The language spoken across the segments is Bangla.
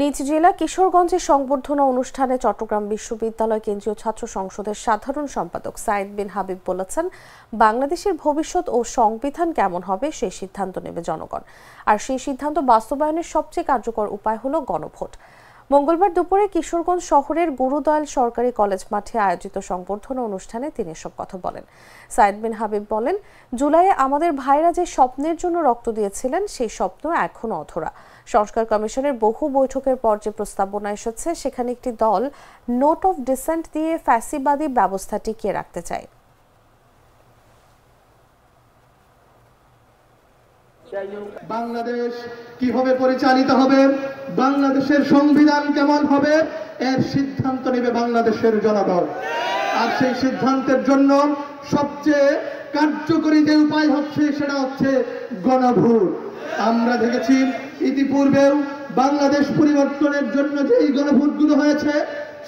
নিজ জেলা কিশোরগঞ্জে সংবর্ধনা অনুষ্ঠানে চট্টগ্রাম বিশ্ববিদ্যালয় কেন্দ্রীয় ছাত্র সংসদের সাধারণ সম্পাদক সাইদ বিন হাবিব বলেছেন, বাংলাদেশের ভবিষ্যৎ ও সংবিধান কেমন হবে সেই সিদ্ধান্ত নেবে জনগণ, আর সেই সিদ্ধান্ত বাস্তবায়নের সবচেয়ে কার্যকর উপায় হলো গণভোট। মঙ্গলবার দুপুরে কিশোরগঞ্জ শহরের গুরুদয়াল সরকারি কলেজ মাঠে আয়োজিত সংবর্ধনা অনুষ্ঠানে তিনি এসব কথা বলেন। সাইদ বিন হাবিব বলেন, জুলাইয়ে আমাদের ভাইরা যে স্বপ্নের জন্য রক্ত দিয়েছিলেন সেই স্বপ্ন এখনো অধরা। সংস্কার কমিশনের বহু বৈঠকের পর যে প্রস্তাবনা এসেছে সেখানে একটি দল নোট অফ ডিসেন্ট দিয়ে ফ্যাসিবাদী ব্যবস্থা টিকিয়ে রাখতে চায়। বাংলাদেশ কিভাবে পরিচালিত হবে, বাংলাদেশের সংবিধান কেমন হবে, এর সিদ্ধান্ত নেবে বাংলাদেশের জনগণ। আর সেই সিদ্ধান্তের জন্য সবচেয়ে কার্যকরী যে উপায় হচ্ছে সেটা হচ্ছে গণভোট। আমরা দেখেছি ইতিপূর্বেও বাংলাদেশ পরিবর্তনের জন্য যে এই গণভোটগুলো হয়েছে,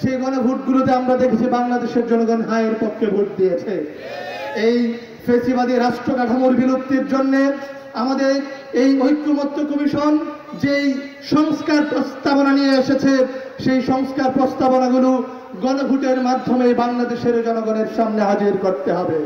সেই গণভোটগুলোতে আমরা দেখেছি বাংলাদেশের জনগণ হায়ের পক্ষে ভোট দিয়েছে। এই ফ্যাসিবাদী রাষ্ট্র কাঠামোর বিলুপ্তির জন্য আমাদের এই ঐক্যমত্য কমিশন যেই সংস্কার প্রস্তাবনা নিয়ে এসেছে, সেই সংস্কার প্রস্তাবনাগুলো গণভোটের মাধ্যমে বাংলাদেশের জনগণের সামনে হাজির করতে হবে।